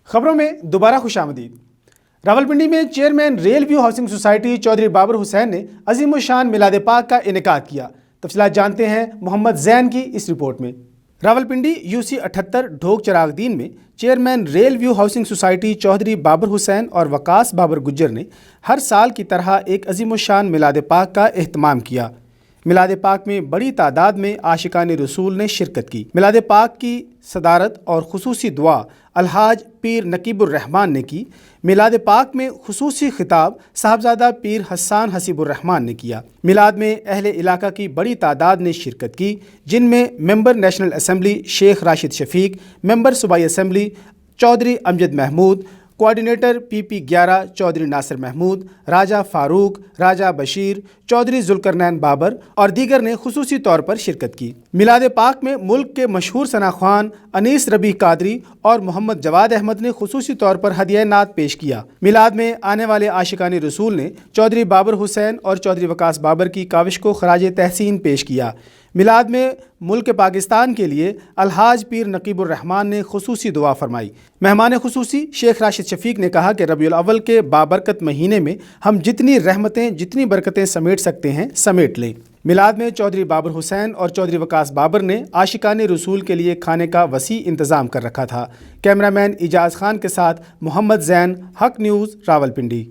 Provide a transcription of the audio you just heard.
खबरों में दोबारा खुशामदीद। रावलपिंडी में chairman rail view housing society Chaudhry Babar Hussain ने अजीमुशान मिलाद पाक का इनेकाद किया। तफसीलात जानते हैं मोहम्मद जैन की इस रिपोर्ट में। रावलपिंडी यूसी 78 ढोक चरागदीन में chairman rail view housing society Chaudhry Babar Hussain और वकास बाबर गुज्जर ने हर साल की तरह एक अजीमुशान मिलाद पाक का एहतमाम किया। मिलाद पाक में बड़ी तादाद में आशिकान रसूल ने शिरकत की। मिलाद पाक की सदारत और खुसूसी दुआ अलहाज पीर नकीबुर रहमान ने की। मिलाद पाक में खुसूसी खिताब साहबजादा पीर हसन हसीबुर रहमान ने किया। मिलाद में अहले इलाका की बड़ी तादाद ने शिरकत की, जिनमें member national assembly Sheikh Rashid Shafiq, member सूबाई असम्बली चौधरी अमजद महमूद, कोऑर्डिनेटर PP 11 चौधरी नासिर महमूद, राजा फारूक, राजा बशीर, चौधरी जुल्करनैन बाबर और दीगर ने खुसूसी तौर पर शिरकत की। मिलाद पाक में मुल्क के मशहूर सना खान, अनीस रबी कादरी और मोहम्मद जवाद अहमद ने खुसूसी तौर पर हदिया नात पेश किया। मिलाद में आने वाले आशिकान रसूल ने चौधरी बाबर हुसैन और चौधरी वकास बाबर की काविश को खराज तहसीन पेश किया। मिलाद में मुल्क पाकिस्तान के लिए अलहाज पीर नकीबुर रहमान ने खुसूसी दुआ फरमाई। मेहमान खुसूसी शेख राशिद शफीक ने कहा कि रबीउल अव्वल के बाबरकत महीने में हम जितनी रहमतें, जितनी बरकतें समेट सकते हैं समेट लें। मिलाद में चौधरी बाबर हुसैन और चौधरी वकास बाबर ने आशिकान रसूल के लिए खाने का वसी इंतज़ाम कर रखा था। कैमरामैन इजाज़ खान के साथ मोहम्मद जैन, हक न्यूज़, रावलपिंडी।